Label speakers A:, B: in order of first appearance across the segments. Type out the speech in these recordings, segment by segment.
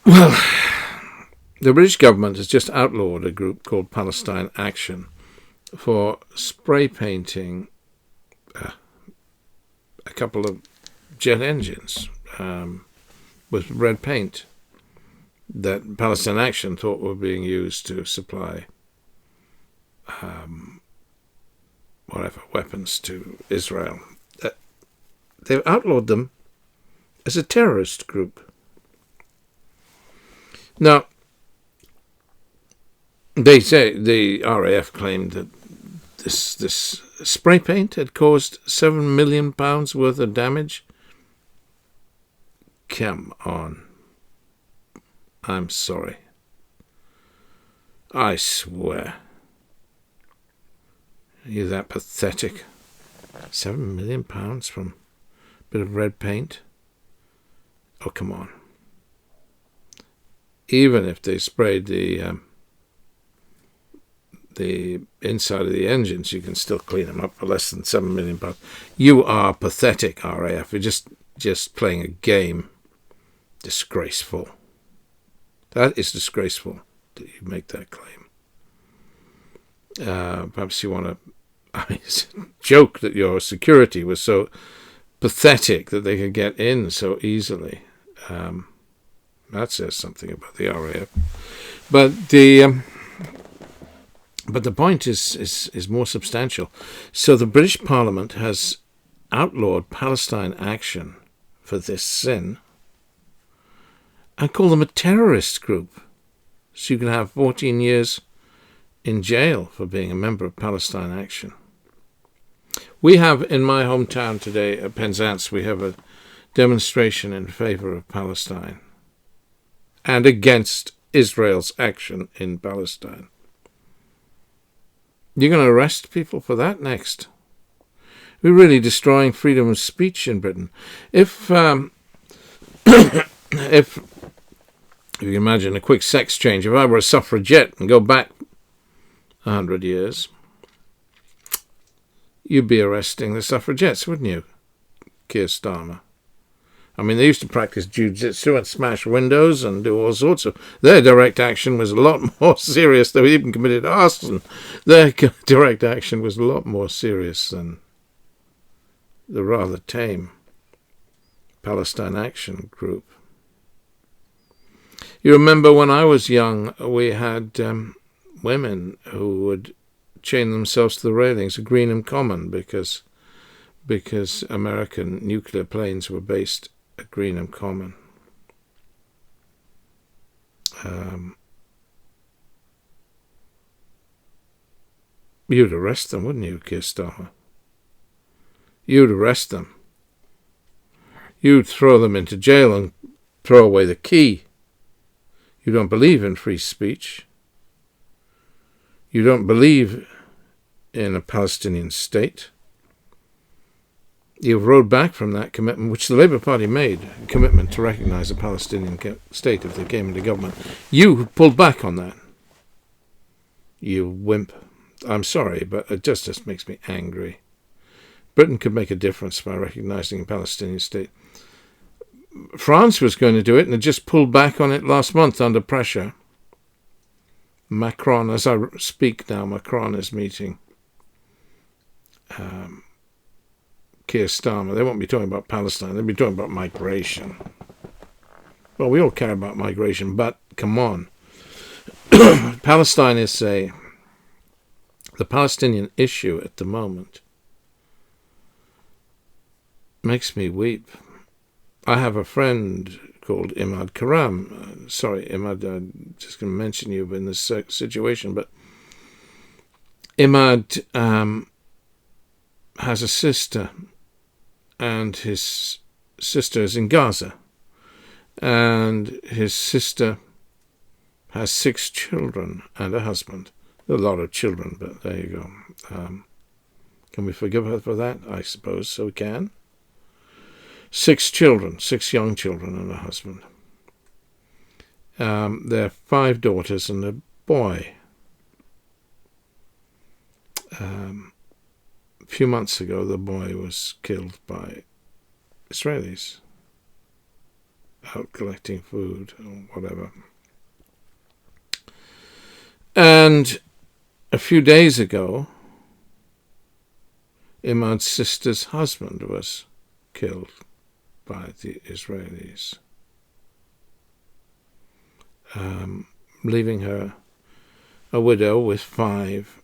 A: Well, the British government has just outlawed a group called Palestine Action for spray painting a couple of jet engines with red paint that Palestine Action thought were being used to supply weapons to Israel. They've outlawed them as a terrorist group. Now, they say the RAF claimed that this spray paint had caused £7 million worth of damage. Come on. I'm sorry. I swear. Are you that pathetic? £7 million from a bit of red paint? Oh, come on. Even if they sprayed the inside of the engines, you can still clean them up for less than £7 million. You are pathetic, RAF. You're just playing a game. Disgraceful. That is disgraceful that you make that claim. Perhaps you want to... it's a joke that your security was so pathetic that they could get in so easily. That says something about the RAF. But the point is more substantial. So the British Parliament has outlawed Palestine Action for this sin and call them a terrorist group. So you can have 14 years in jail for being a member of Palestine Action. We have, in my hometown today, at Penzance, we have a demonstration in favour of Palestine and against Israel's action in Palestine. You're going to arrest people for that next? We're really destroying freedom of speech in Britain. If you can imagine a quick sex change, if I were a suffragette and go back 100 years, you'd be arresting the suffragettes, wouldn't you, Keir Starmer? I mean, they used to practice jiu-jitsu and smash windows and do all sorts of... Their direct action was a lot more serious. They even committed arson. Their direct action was a lot more serious than the rather tame Palestine Action group. You remember when I was young, we had women who would chain themselves to the railings of Greenham Common because American nuclear planes were based at Greenham Common. You'd arrest them, wouldn't you, Keir Starmer? You'd arrest them. You'd throw them into jail and throw away the key. You don't believe in free speech. You don't believe in a Palestinian state. You've rode back from that commitment, which the Labour Party made, a commitment to recognise a Palestinian state if they came into government. You pulled back on that. You wimp. I'm sorry, but it just makes me angry. Britain could make a difference by recognising a Palestinian state. France was going to do it and it just pulled back on it last month under pressure. Macron, as I speak now, Macron is meeting Keir Starmer. They won't be talking about Palestine, they'll be talking about migration. Well, we all care about migration, but come on. Palestine is the Palestinian issue at the moment makes me weep. I have a friend called Imad Karam. Sorry, Imad, I'm just going to mention you in this situation, but Imad has a sister, and his sister is in Gaza, and his sister has 6 children and a husband. A lot of children, but there you go. Can we forgive her for that? I suppose so we can. 6 children, 6 young children and a husband. There are 5 daughters and a boy. A few months ago, the boy was killed by Israelis. out collecting food or whatever. And a few days ago, Imad's sister's husband was killed by the Israelis, leaving her a widow with 5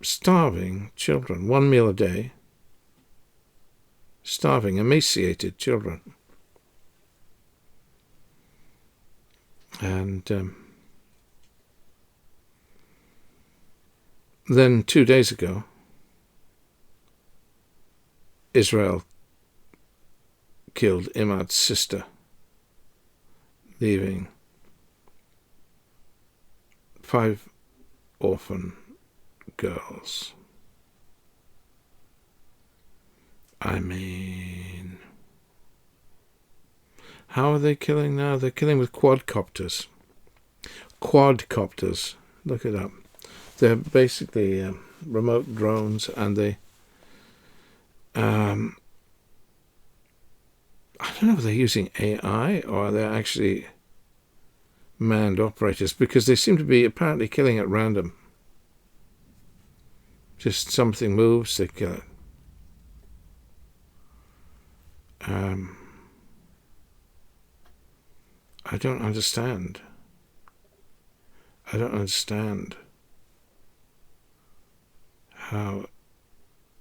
A: starving children, 1 meal a day, starving, emaciated children. And then 2 days ago, Israel killed Imad's sister, leaving 5 orphan girls. I mean, how are they killing now? They're killing with quadcopters. Quadcopters, look it up. They're basically remote drones, and they I don't know if they're using AI or they're actually manned operators, because they seem to be apparently killing at random. Just something moves, they kill it. I don't understand. I don't understand how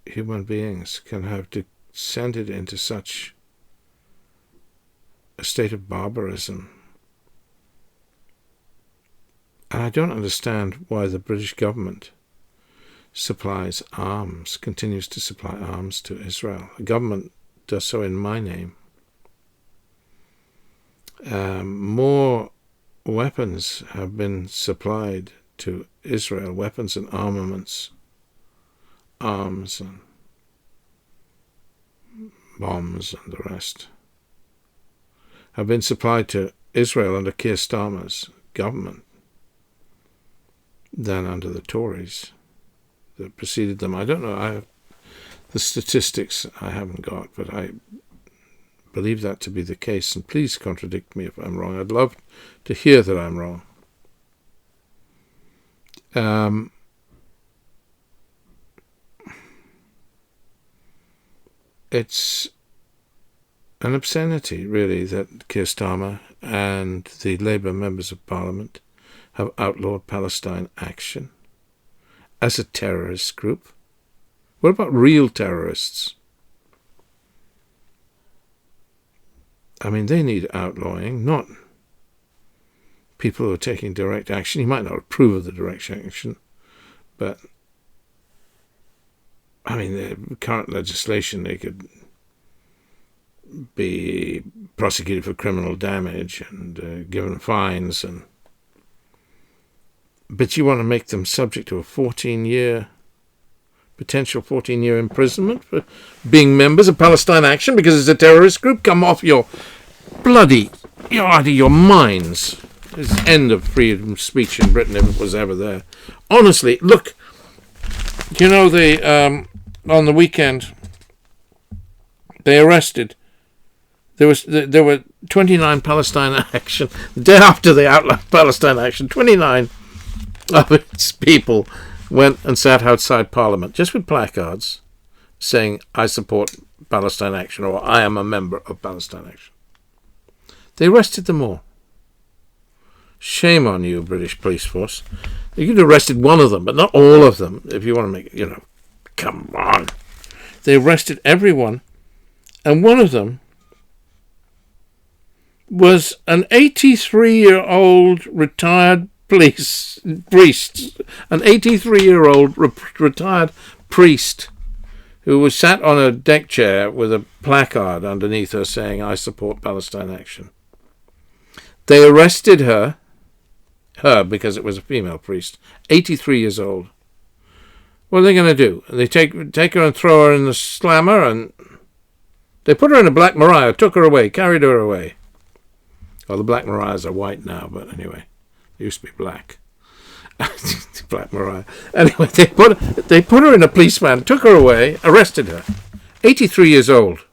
A: human beings can have descended into such a state of barbarism. And I don't understand why the British government supplies arms, continues to supply arms to Israel. The government does so in my name. More weapons have been supplied to Israel, weapons and armaments, arms and bombs and the rest, have been supplied to Israel under Keir Starmer's government than under the Tories that preceded them. I don't know, the statistics I haven't got, but I believe that to be the case, and please contradict me if I'm wrong. I'd love to hear that I'm wrong. It's an obscenity, really, that Keir Starmer and the Labour members of Parliament have outlawed Palestine Action as a terrorist group. What about real terrorists? I mean, they need outlawing, not people who are taking direct action. You might not approve of the direct action, but, I mean, the current legislation, they could be prosecuted for criminal damage and given fines, but you want to make them subject to a potential 14-year imprisonment for being members of Palestine Action because it's a terrorist group? Come off you're out of your minds. It's the end of freedom of speech in Britain, if it was ever there. Honestly, look, you know, on the weekend, they arrested, there were 29 Palestine Action, the day after they outlawed Palestine Action, 29 of its people went and sat outside Parliament, just with placards, saying, I support Palestine Action, or I am a member of Palestine Action. They arrested them all. Shame on you, British police force. You could have arrested one of them, but not all of them, if you want to make, come on. They arrested everyone, and one of them was an 83-year-old retired priest, an 83-year-old retired priest who was sat on a deck chair with a placard underneath her saying, I support Palestine Action. They arrested her because it was a female priest, 83 years old. What are they going to do? They take her and throw her in the slammer, and they put her in a Black Maria, took her away, carried her away. Well, the Black Marias are white now, but anyway, they used to be black. Black Maria. Anyway, they put her in a police van, took her away, arrested her. 83 years old.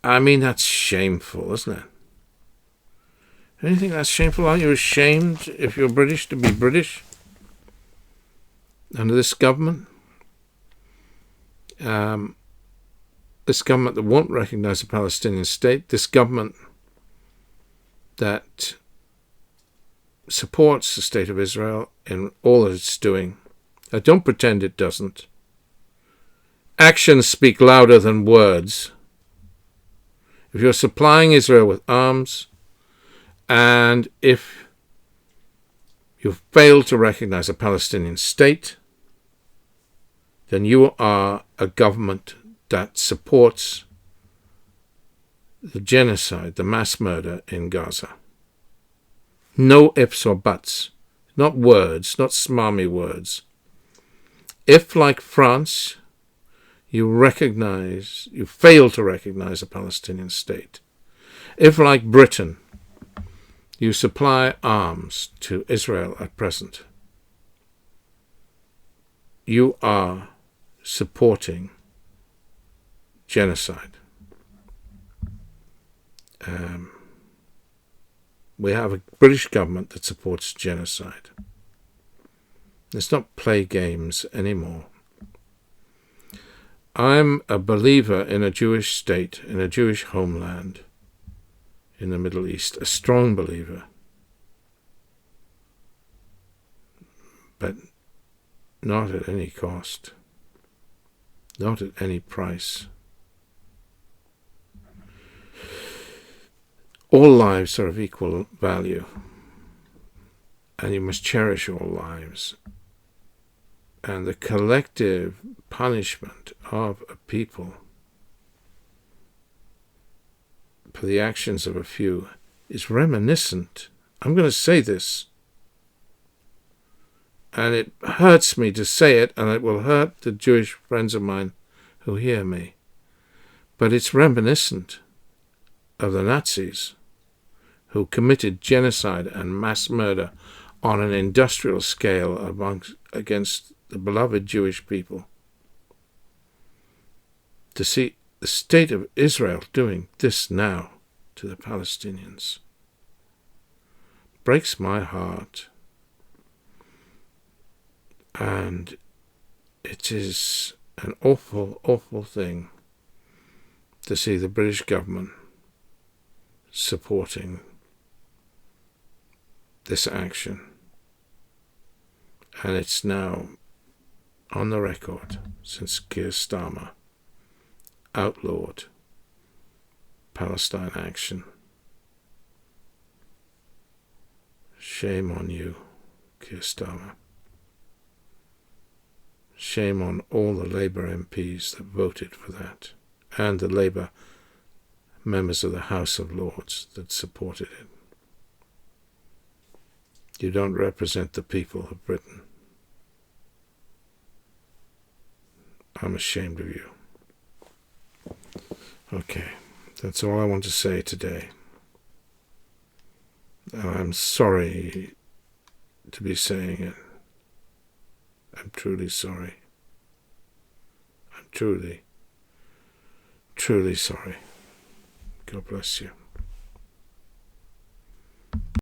A: I mean, that's shameful, isn't it? Don't you think that's shameful? Aren't you ashamed, if you're British, to be British under this government? This government that won't recognise the Palestinian state, this government that supports the state of Israel in all that it's doing. I don't pretend it doesn't. Actions speak louder than words. If you're supplying Israel with arms, and if you fail to recognize a Palestinian state, then you are a government that supports the genocide, the mass murder in Gaza. No ifs or buts, not words, not smarmy words. If, like France, you fail to recognize a Palestinian state, if, like Britain, you supply arms to Israel at present, you are supporting genocide. We have a British government that supports genocide. Let's not play games anymore. I'm a believer in a Jewish state, in a Jewish homeland in the Middle East, a strong believer. But not at any cost, not at any price. All lives are of equal value, and you must cherish all lives. And the collective punishment of a people for the actions of a few is reminiscent. I'm going to say this, and it hurts me to say it, and it will hurt the Jewish friends of mine who hear me, but it's reminiscent of the Nazis, who committed genocide and mass murder on an industrial scale against the beloved Jewish people. To see the state of Israel doing this now to the Palestinians breaks my heart. And it is an awful, awful thing to see the British government supporting this action. And it's now on the record since Keir Starmer outlawed Palestine Action. Shame on you, Keir Starmer. Shame on all the Labour MPs that voted for that, and the Labour members of the House of Lords that supported it. You don't represent the people of Britain. I'm ashamed of you. Okay, that's all I want to say today. I'm sorry to be saying it. I'm truly sorry. I'm truly, truly sorry. God bless you.